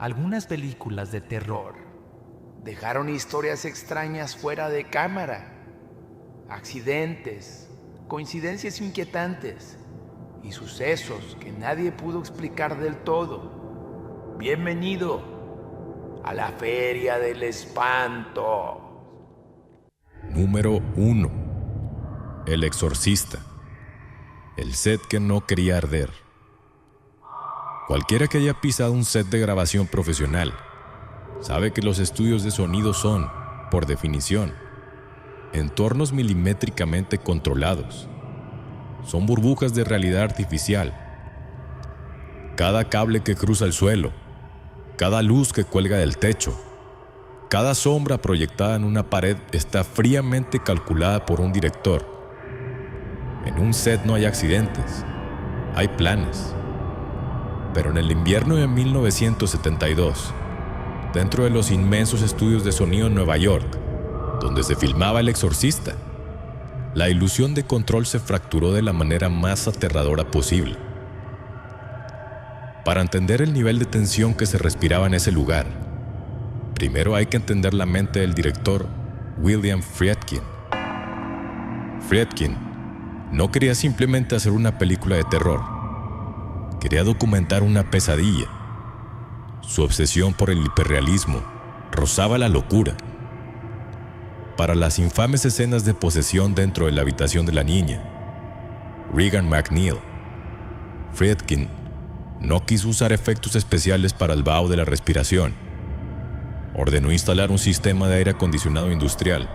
algunas películas de terror dejaron historias extrañas fuera de cámara, accidentes, coincidencias inquietantes y sucesos que nadie pudo explicar del todo. Bienvenido a la Feria del Espanto. Número 1. El Exorcista. El set que no quería arder. Cualquiera que haya pisado un set de grabación profesional sabe que los estudios de sonido son, por definición, entornos milimétricamente controlados. Son burbujas de realidad artificial. Cada cable que cruza el suelo, cada luz que cuelga del techo, cada sombra proyectada en una pared está fríamente calculada por un director. En un set no hay accidentes, hay planes. Pero en el invierno de 1972, dentro de los inmensos estudios de sonido en Nueva York, donde se filmaba El Exorcista, la ilusión de control se fracturó de la manera más aterradora posible. Para entender el nivel de tensión que se respiraba en ese lugar, primero hay que entender la mente del director William Friedkin. Friedkin no quería simplemente hacer una película de terror. Quería documentar una pesadilla. Su obsesión por el hiperrealismo rozaba la locura. Para las infames escenas de posesión dentro de la habitación de la niña, Regan MacNeil, Friedkin no quiso usar efectos especiales para el vaho de la respiración. Ordenó instalar un sistema de aire acondicionado industrial,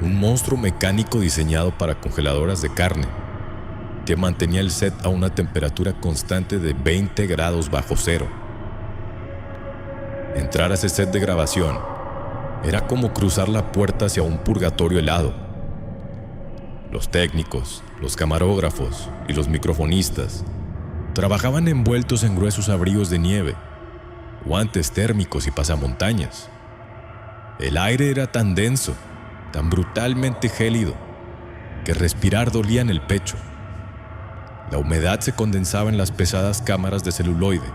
un monstruo mecánico diseñado para congeladoras de carne, que mantenía el set a una temperatura constante de 20 grados bajo cero. Entrar a ese set de grabación era como cruzar la puerta hacia un purgatorio helado. Los técnicos, los camarógrafos y los microfonistas trabajaban envueltos en gruesos abrigos de nieve, guantes térmicos y pasamontañas. El aire era tan denso, tan brutalmente gélido, que respirar dolía en el pecho. La humedad se condensaba en las pesadas cámaras de celuloide,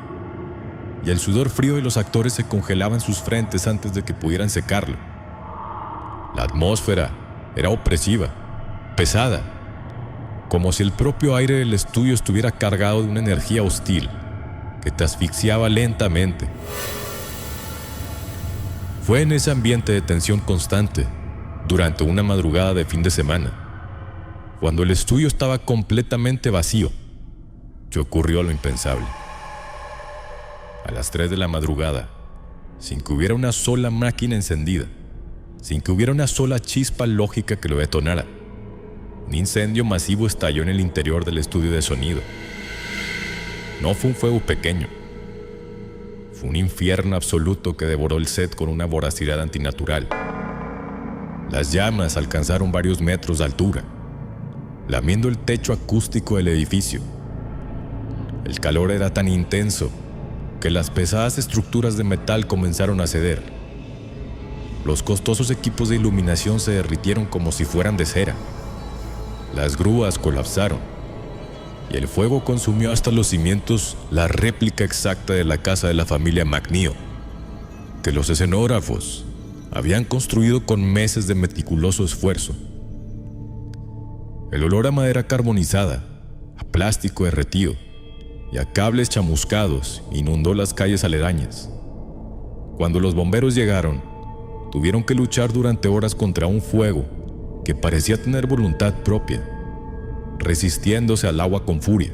y el sudor frío de los actores se congelaba en sus frentes antes de que pudieran secarlo. La atmósfera era opresiva, pesada, como si el propio aire del estudio estuviera cargado de una energía hostil que te asfixiaba lentamente. Fue en ese ambiente de tensión constante, durante una madrugada de fin de semana, cuando el estudio estaba completamente vacío, que ocurrió lo impensable. A las 3 de la madrugada, sin que hubiera una sola máquina encendida, sin que hubiera una sola chispa lógica que lo detonara, un incendio masivo estalló en el interior del estudio de sonido. No fue un fuego pequeño, fue un infierno absoluto que devoró el set con una voracidad antinatural. Las llamas alcanzaron varios metros de altura, lamiendo el techo acústico del edificio. El calor era tan intenso que las pesadas estructuras de metal comenzaron a ceder. Los costosos equipos de iluminación se derritieron como si fueran de cera. Las grúas colapsaron y el fuego consumió hasta los cimientos la réplica exacta de la casa de la familia MacNeil, que los escenógrafos habían construido con meses de meticuloso esfuerzo. El olor a madera carbonizada, a plástico derretido y a cables chamuscados inundó las calles aledañas. Cuando los bomberos llegaron, tuvieron que luchar durante horas contra un fuego que parecía tener voluntad propia, resistiéndose al agua con furia.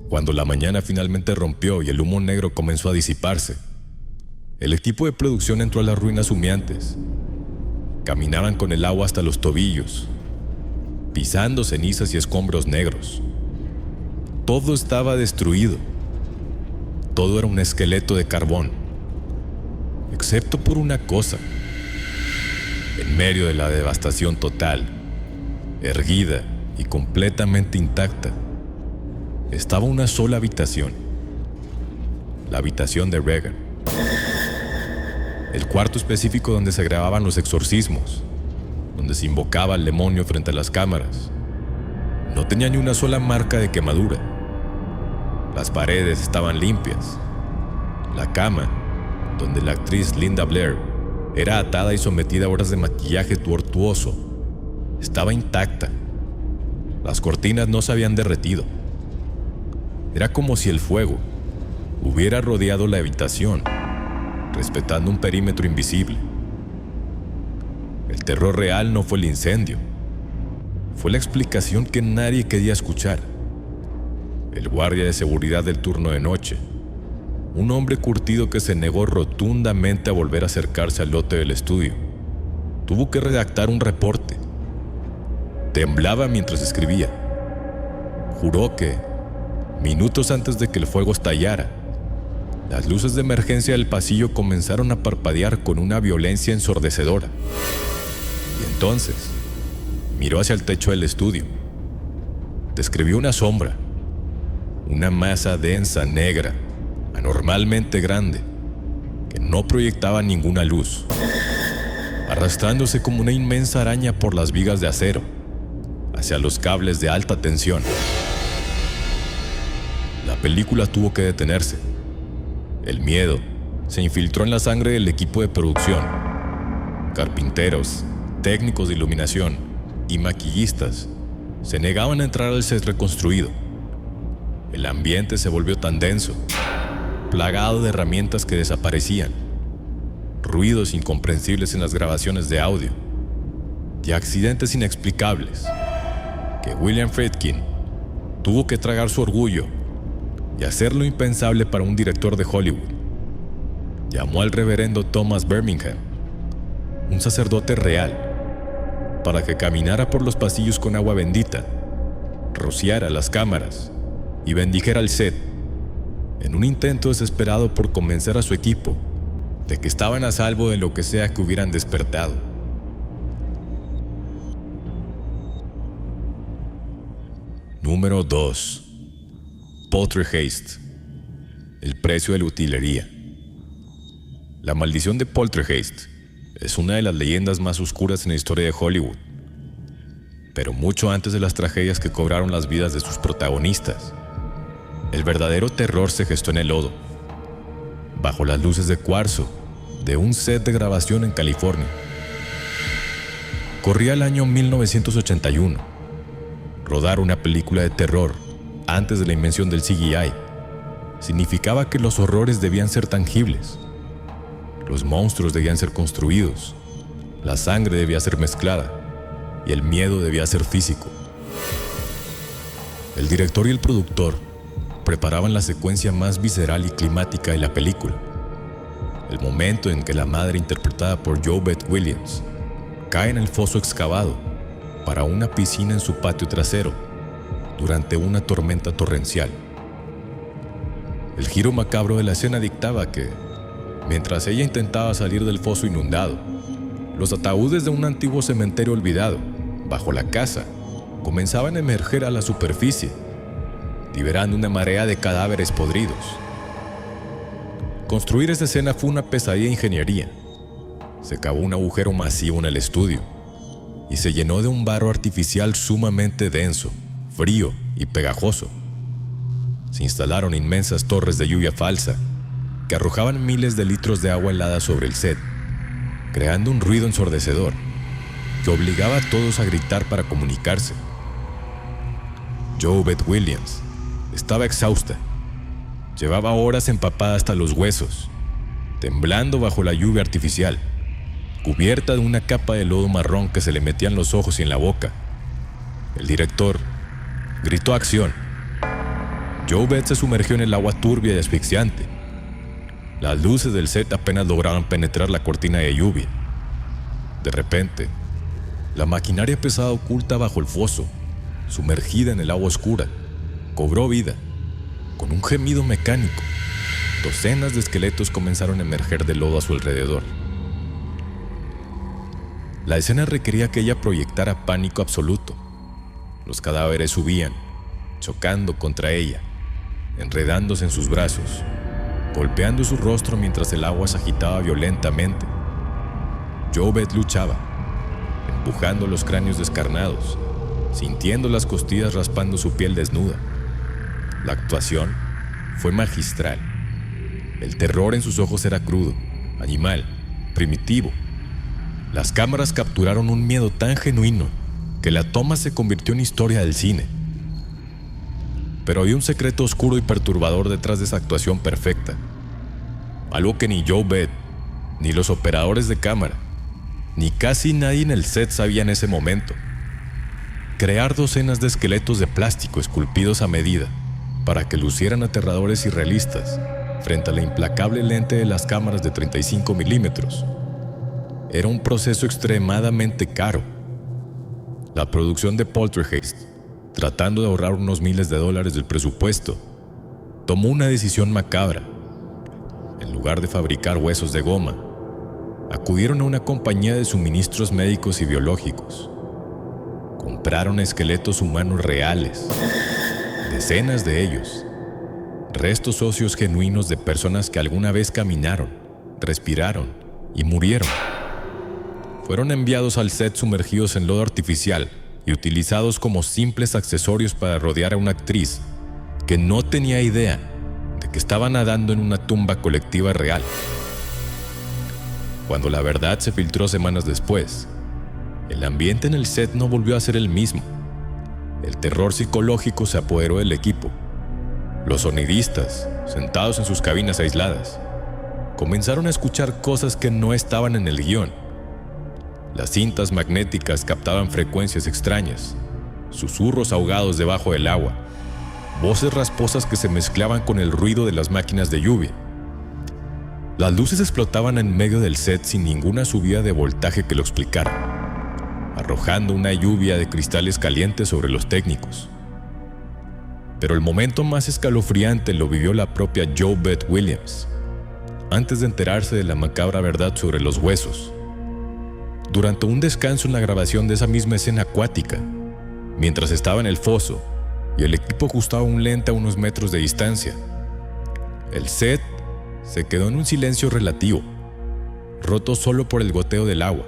Cuando la mañana finalmente rompió y el humo negro comenzó a disiparse, el equipo de producción entró a las ruinas humeantes. Caminaban con el agua hasta los tobillos, pisando cenizas y escombros negros. Todo estaba destruido. Todo era un esqueleto de carbón, excepto por una cosa. En medio de la devastación total, erguida y completamente intacta, estaba una sola habitación, la habitación de Regan. El cuarto específico donde se grababan los exorcismos, donde se invocaba al demonio frente a las cámaras. No tenía ni una sola marca de quemadura. Las paredes estaban limpias. La cama, donde la actriz Linda Blair era atada y sometida a horas de maquillaje tortuoso, estaba intacta. Las cortinas no se habían derretido. Era como si el fuego hubiera rodeado la habitación, respetando un perímetro invisible. El terror real no fue el incendio, fue la explicación que nadie quería escuchar. El guardia de seguridad del turno de noche, un hombre curtido que se negó rotundamente a volver a acercarse al lote del estudio, tuvo que redactar un reporte. Temblaba mientras escribía. Juró que, minutos antes de que el fuego estallara, las luces de emergencia del pasillo comenzaron a parpadear con una violencia ensordecedora. Y entonces, miró hacia el techo del estudio. Describió una sombra, una masa densa, negra, anormalmente grande, que no proyectaba ninguna luz, arrastrándose como una inmensa araña por las vigas de acero, hacia los cables de alta tensión. La película tuvo que detenerse. El miedo se infiltró en la sangre del equipo de producción. Carpinteros, técnicos de iluminación y maquillistas se negaban a entrar al set reconstruido. El ambiente se volvió tan denso, plagado de herramientas que desaparecían, ruidos incomprensibles en las grabaciones de audio y accidentes inexplicables, que William Friedkin tuvo que tragar su orgullo y hacer lo impensable para un director de Hollywood. Llamó al reverendo Thomas Birmingham, un sacerdote real, para que caminara por los pasillos con agua bendita, rociara las cámaras y bendijera el set, en un intento desesperado por convencer a su equipo de que estaban a salvo de lo que sea que hubieran despertado. Número 2. Poltergeist. El precio de la utilería. La maldición de Poltergeist es una de las leyendas más oscuras en la historia de Hollywood, pero mucho antes de las tragedias que cobraron las vidas de sus protagonistas, el verdadero terror se gestó en el lodo, bajo las luces de cuarzo de un set de grabación en California. Corría el año 1981. Rodar una película de terror antes de la invención del CGI significaba que los horrores debían ser tangibles, los monstruos debían ser construidos, la sangre debía ser mezclada y el miedo debía ser físico. El director y el productor preparaban la secuencia más visceral y climática de la película, el momento en que la madre, interpretada por JoBeth Williams, cae en el foso excavado para una piscina en su patio trasero durante una tormenta torrencial. El giro macabro de la escena dictaba que, mientras ella intentaba salir del foso inundado, los ataúdes de un antiguo cementerio olvidado bajo la casa comenzaban a emerger a la superficie, liberando una marea de cadáveres podridos. Construir esta escena fue una pesadilla de ingeniería. Se cavó un agujero masivo en el estudio y se llenó de un barro artificial sumamente denso, frío y pegajoso. Se instalaron inmensas torres de lluvia falsa que arrojaban miles de litros de agua helada sobre el set, creando un ruido ensordecedor que obligaba a todos a gritar para comunicarse. JoBeth Williams estaba exhausta. Llevaba horas empapada hasta los huesos, temblando bajo la lluvia artificial, cubierta de una capa de lodo marrón que se le metía en los ojos y en la boca. El director gritó acción. JoBeth se sumergió en el agua turbia y asfixiante. Las luces del set apenas lograban penetrar la cortina de lluvia. De repente, la maquinaria pesada oculta bajo el foso, sumergida en el agua oscura, cobró vida. Con un gemido mecánico, docenas de esqueletos comenzaron a emerger del lodo a su alrededor. La escena requería que ella proyectara pánico absoluto. Los cadáveres subían, chocando contra ella, enredándose en sus brazos, golpeando su rostro mientras el agua se agitaba violentamente. JoBeth luchaba, empujando los cráneos descarnados, sintiendo las costillas raspando su piel desnuda. La actuación fue magistral. El terror en sus ojos era crudo, animal, primitivo. Las cámaras capturaron un miedo tan genuino que la toma se convirtió en historia del cine. Pero había un secreto oscuro y perturbador detrás de esa actuación perfecta. Algo que ni Joe Bed, ni los operadores de cámara, ni casi nadie en el set sabía en ese momento. Crear docenas de esqueletos de plástico esculpidos a medida para que lucieran aterradores y realistas frente a la implacable lente de las cámaras de 35 milímetros era un proceso extremadamente caro. La producción de Poltergeist, tratando de ahorrar unos miles de dólares del presupuesto, tomó una decisión macabra. En lugar de fabricar huesos de goma, acudieron a una compañía de suministros médicos y biológicos. Compraron esqueletos humanos reales, decenas de ellos, restos óseos genuinos de personas que alguna vez caminaron, respiraron y murieron. Fueron enviados al set sumergidos en lodo artificial y utilizados como simples accesorios para rodear a una actriz que no tenía idea de que estaba nadando en una tumba colectiva real. Cuando la verdad se filtró semanas después, el ambiente en el set no volvió a ser el mismo. El terror psicológico se apoderó del equipo. Los sonidistas, sentados en sus cabinas aisladas, comenzaron a escuchar cosas que no estaban en el guión. Las cintas magnéticas captaban frecuencias extrañas, susurros ahogados debajo del agua, voces rasposas que se mezclaban con el ruido de las máquinas de lluvia. Las luces explotaban en medio del set sin ninguna subida de voltaje que lo explicara, arrojando una lluvia de cristales calientes sobre los técnicos. Pero el momento más escalofriante lo vivió la propia JoBeth Williams, antes de enterarse de la macabra verdad sobre los huesos. Durante un descanso en la grabación de esa misma escena acuática, mientras estaba en el foso y el equipo ajustaba un lente a unos metros de distancia, el set se quedó en un silencio relativo, roto solo por el goteo del agua.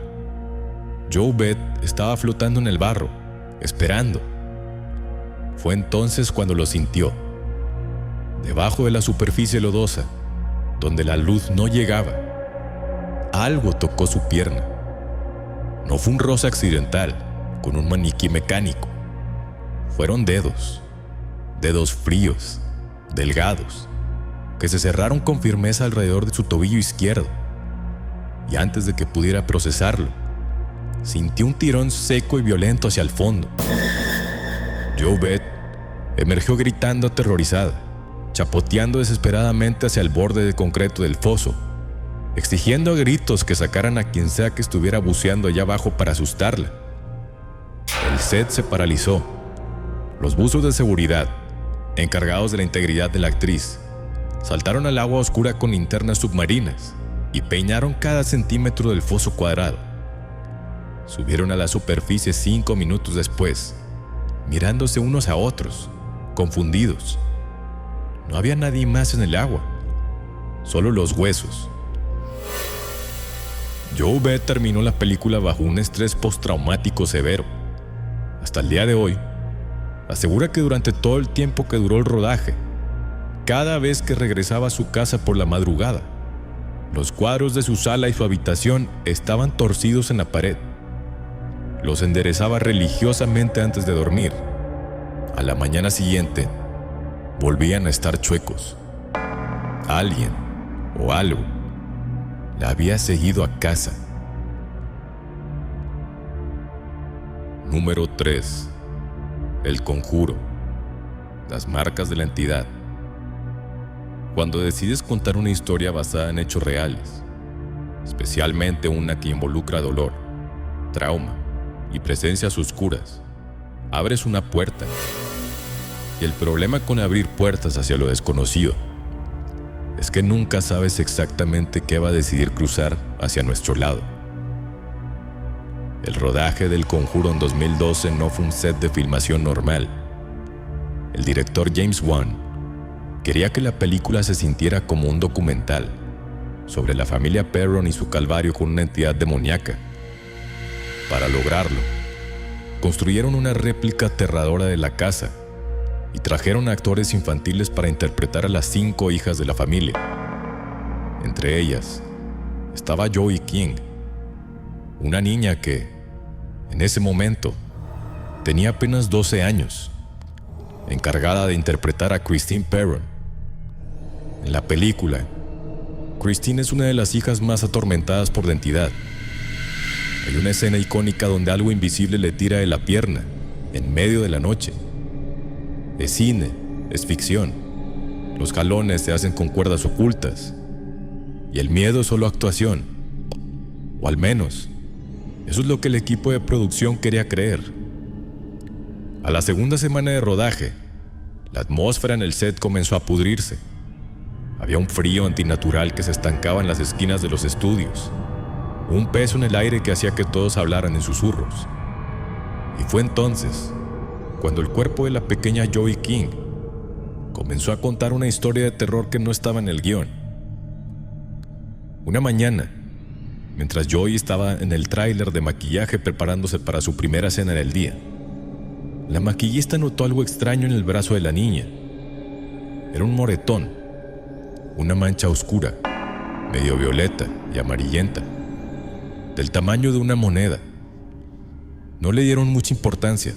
JoBeth estaba flotando en el barro, esperando. Fue entonces cuando lo sintió. Debajo de la superficie lodosa, donde la luz no llegaba, algo tocó su pierna. No fue un roce accidental, con un maniquí mecánico. Fueron dedos fríos, delgados, que se cerraron con firmeza alrededor de su tobillo izquierdo. Y antes de que pudiera procesarlo, sintió un tirón seco y violento hacia el fondo. JoBeth emergió gritando aterrorizada, chapoteando desesperadamente hacia el borde de concreto del foso, exigiendo a gritos que sacaran a quien sea que estuviera buceando allá abajo para asustarla. El set se paralizó. Los buzos de seguridad, encargados de la integridad de la actriz, saltaron al agua oscura con linternas submarinas y peinaron cada centímetro del foso cuadrado. Subieron a la superficie 5 minutos después, mirándose unos a otros, confundidos. No había nadie más en el agua, solo los huesos. JoBeth terminó la película bajo un estrés postraumático severo. Hasta el día de hoy, asegura que durante todo el tiempo que duró el rodaje, cada vez que regresaba a su casa por la madrugada, los cuadros de su sala y su habitación estaban torcidos en la pared. Los enderezaba religiosamente antes de dormir. A la mañana siguiente, volvían a estar chuecos. Alguien o algo la había seguido a casa. Número 3. El conjuro. Las marcas de la entidad. Cuando decides contar una historia basada en hechos reales, especialmente una que involucra dolor, trauma y presencias oscuras, abres una puerta. Y el problema con abrir puertas hacia lo desconocido es que nunca sabes exactamente qué va a decidir cruzar hacia nuestro lado. El rodaje del Conjuro en 2012 no fue un set de filmación normal. El director James Wan quería que la película se sintiera como un documental sobre la familia Perron y su calvario con una entidad demoníaca. Para lograrlo, construyeron una réplica aterradora de la casa, y trajeron a actores infantiles para interpretar a las 5 hijas de la familia. Entre ellas estaba Joey King, una niña que, en ese momento, tenía apenas 12 años, encargada de interpretar a Christine Perron. En la película, Christine es una de las hijas más atormentadas por la entidad. Hay una escena icónica donde algo invisible le tira de la pierna, en medio de la noche. Es cine, es ficción. Los jalones se hacen con cuerdas ocultas. Y el miedo es solo actuación. O al menos, eso es lo que el equipo de producción quería creer. A la segunda semana de rodaje, la atmósfera en el set comenzó a pudrirse. Había un frío antinatural que se estancaba en las esquinas de los estudios. Un peso en el aire que hacía que todos hablaran en susurros. Y fue entonces cuando el cuerpo de la pequeña Joey King comenzó a contar una historia de terror que no estaba en el guión. Una mañana, mientras Joey estaba en el tráiler de maquillaje preparándose para su primera cena del día, la maquillista notó algo extraño en el brazo de la niña. Era un moretón, una mancha oscura, medio violeta y amarillenta, del tamaño de una moneda. No le dieron mucha importancia.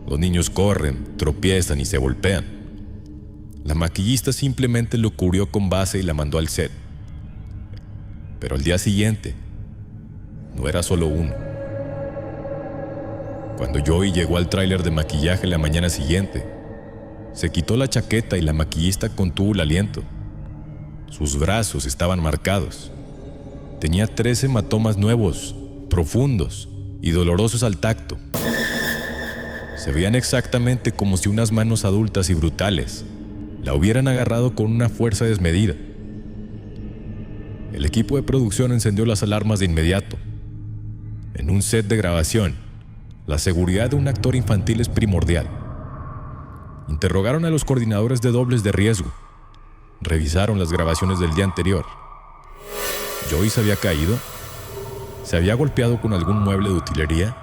Los niños corren, tropiezan y se golpean. La maquillista simplemente lo cubrió con base y la mandó al set. Pero al día siguiente, no era solo uno. Cuando Joey llegó al tráiler de maquillaje la mañana siguiente, se quitó la chaqueta y la maquillista contuvo el aliento. Sus brazos estaban marcados. Tenía 3 hematomas nuevos, profundos y dolorosos al tacto. Se veían exactamente como si unas manos adultas y brutales la hubieran agarrado con una fuerza desmedida. El equipo de producción encendió las alarmas de inmediato. En un set de grabación, la seguridad de un actor infantil es primordial. Interrogaron a los coordinadores de dobles de riesgo. Revisaron las grabaciones del día anterior. ¿Joey se había caído? ¿Se había golpeado con algún mueble de utilería?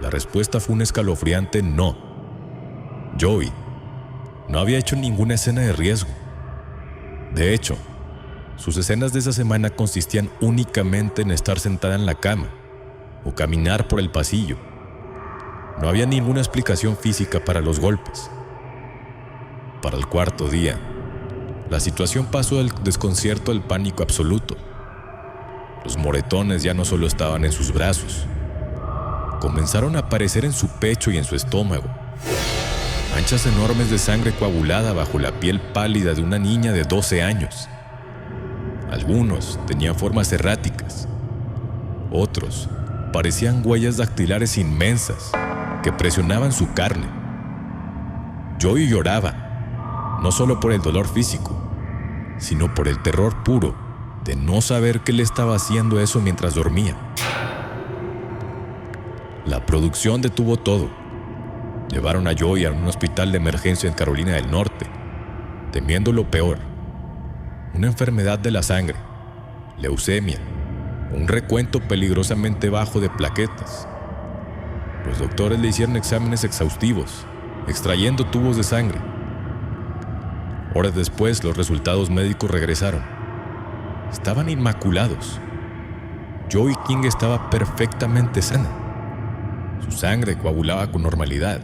La respuesta fue un escalofriante no. Joey no había hecho ninguna escena de riesgo. De hecho, sus escenas de esa semana consistían únicamente en estar sentada en la cama o caminar por el pasillo. No había ninguna explicación física para los golpes. Para el 4º día, la situación pasó del desconcierto al pánico absoluto. Los moretones ya no solo estaban en sus brazos, comenzaron a aparecer en su pecho y en su estómago. Manchas enormes de sangre coagulada bajo la piel pálida de una niña de 12 años. Algunos tenían formas erráticas. Otros parecían huellas dactilares inmensas que presionaban su carne. Joey lloraba, no solo por el dolor físico, sino por el terror puro de no saber qué le estaba haciendo eso mientras dormía. La producción detuvo todo. Llevaron a Joey a un hospital de emergencia en Carolina del Norte, temiendo lo peor: una enfermedad de la sangre, leucemia, un recuento peligrosamente bajo de plaquetas. Los doctores le hicieron exámenes exhaustivos, extrayendo tubos de sangre. Horas después, los resultados médicos regresaron. Estaban inmaculados. Joey King estaba perfectamente sana. Su sangre coagulaba con normalidad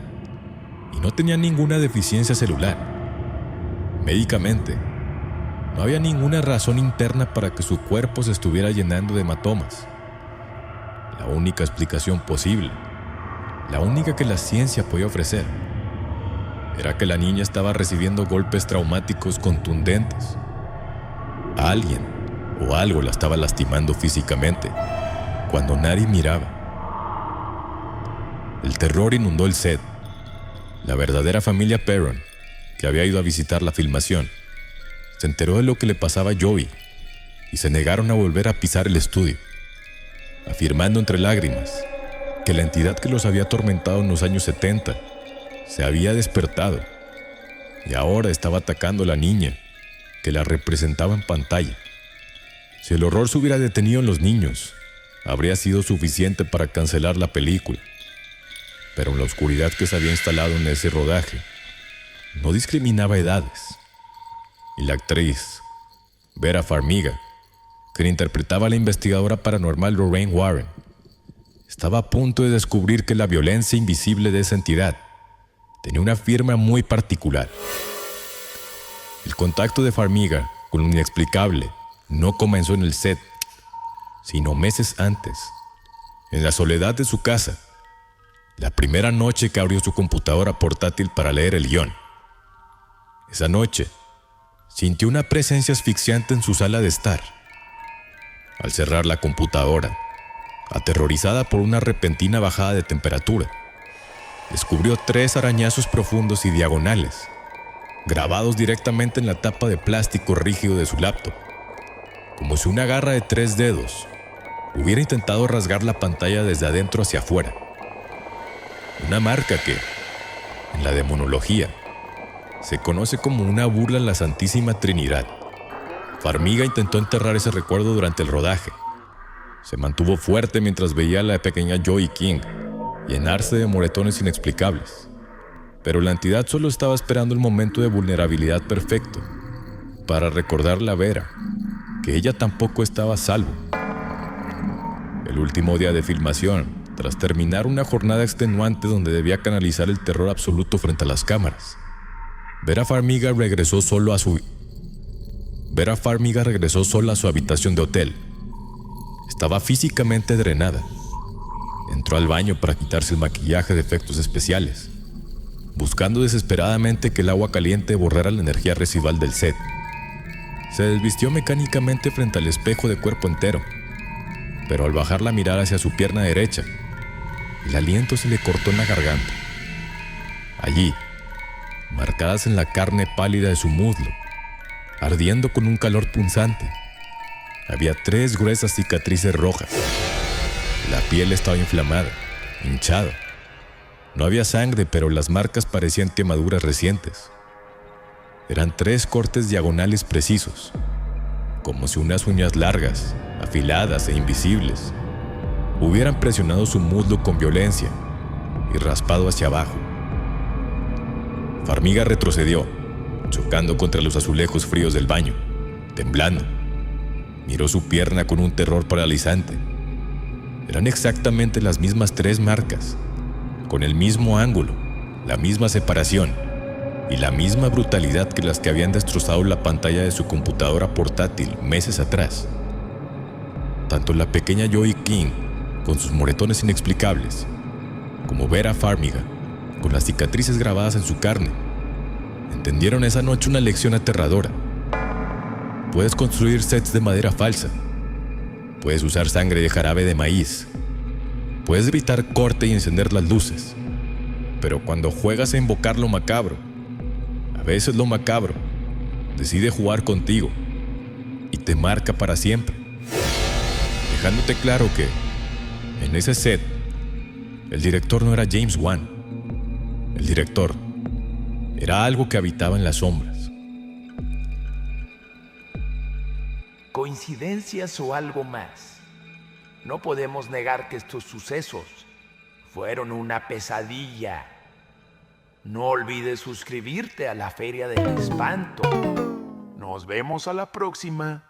y no tenía ninguna deficiencia celular. Médicamente, no había ninguna razón interna para que su cuerpo se estuviera llenando de hematomas. La única explicación posible, la única que la ciencia podía ofrecer, era que la niña estaba recibiendo golpes traumáticos contundentes. Alguien o algo la estaba lastimando físicamente cuando nadie miraba. El terror inundó el set. La verdadera familia Perron, que había ido a visitar la filmación, se enteró de lo que le pasaba a Joey y se negaron a volver a pisar el estudio, afirmando entre lágrimas que la entidad que los había atormentado en los años 70 se había despertado y ahora estaba atacando a la niña que la representaba en pantalla. Si el horror se hubiera detenido en los niños, habría sido suficiente para cancelar la película. pero en la oscuridad que se había instalado en ese rodaje, no discriminaba edades. Y la actriz, Vera Farmiga, quien interpretaba a la investigadora paranormal Lorraine Warren, estaba a punto de descubrir que la violencia invisible de esa entidad tenía una firma muy particular. El contacto de Farmiga con lo inexplicable no comenzó en el set, sino meses antes, en la soledad de su casa, la primera noche que abrió su computadora portátil para leer el guión. Esa noche, sintió una presencia asfixiante en su sala de estar. Al cerrar la computadora, aterrorizada por una repentina bajada de temperatura, descubrió 3 arañazos profundos y diagonales, grabados directamente en la tapa de plástico rígido de su laptop, como si una garra de 3 dedos hubiera intentado rasgar la pantalla desde adentro hacia afuera. Una marca que, en la demonología, se conoce como una burla a la Santísima Trinidad. Farmiga intentó enterrar ese recuerdo durante el rodaje. Se mantuvo fuerte mientras veía a la pequeña Joey King llenarse de moretones inexplicables. Pero la entidad solo estaba esperando el momento de vulnerabilidad perfecto para recordarle a Vera que ella tampoco estaba a salvo. El último día de filmación, tras terminar una jornada extenuante donde debía canalizar el terror absoluto frente a las cámaras, Vera Farmiga regresó sola a su habitación de hotel. Estaba físicamente drenada. Entró al baño para quitarse el maquillaje de efectos especiales, buscando desesperadamente que el agua caliente borrara la energía residual del set. Se desvistió mecánicamente frente al espejo de cuerpo entero, pero al bajar la mirada hacia su pierna derecha, el aliento se le cortó en la garganta. Allí, marcadas en la carne pálida de su muslo, ardiendo con un calor punzante, había 3 gruesas cicatrices rojas. La piel estaba inflamada, hinchada. No había sangre, pero las marcas parecían quemaduras recientes. Eran 3 cortes diagonales precisos, como si unas uñas largas, afiladas e invisibles, hubieran presionado su muslo con violencia y raspado hacia abajo. Farmiga retrocedió, chocando contra los azulejos fríos del baño, temblando. Miró su pierna con un terror paralizante. Eran exactamente las mismas 3 marcas, con el mismo ángulo, la misma separación y la misma brutalidad que las que habían destrozado la pantalla de su computadora portátil meses atrás. Tanto la pequeña Joey King, con sus moretones inexplicables, como Vera Farmiga, con las cicatrices grabadas en su carne, entendieron esa noche una lección aterradora. Puedes construir sets de madera falsa. Puedes usar sangre de jarabe de maíz. Puedes evitar corte y encender las luces. Pero cuando juegas a invocar lo macabro, a veces lo macabro decide jugar contigo y te marca para siempre, dejándote claro que, en ese set, el director no era James Wan. El director era algo que habitaba en las sombras. ¿Coincidencias o algo más? No podemos negar que estos sucesos fueron una pesadilla. No olvides suscribirte a la Feria del Espanto. Nos vemos a la próxima.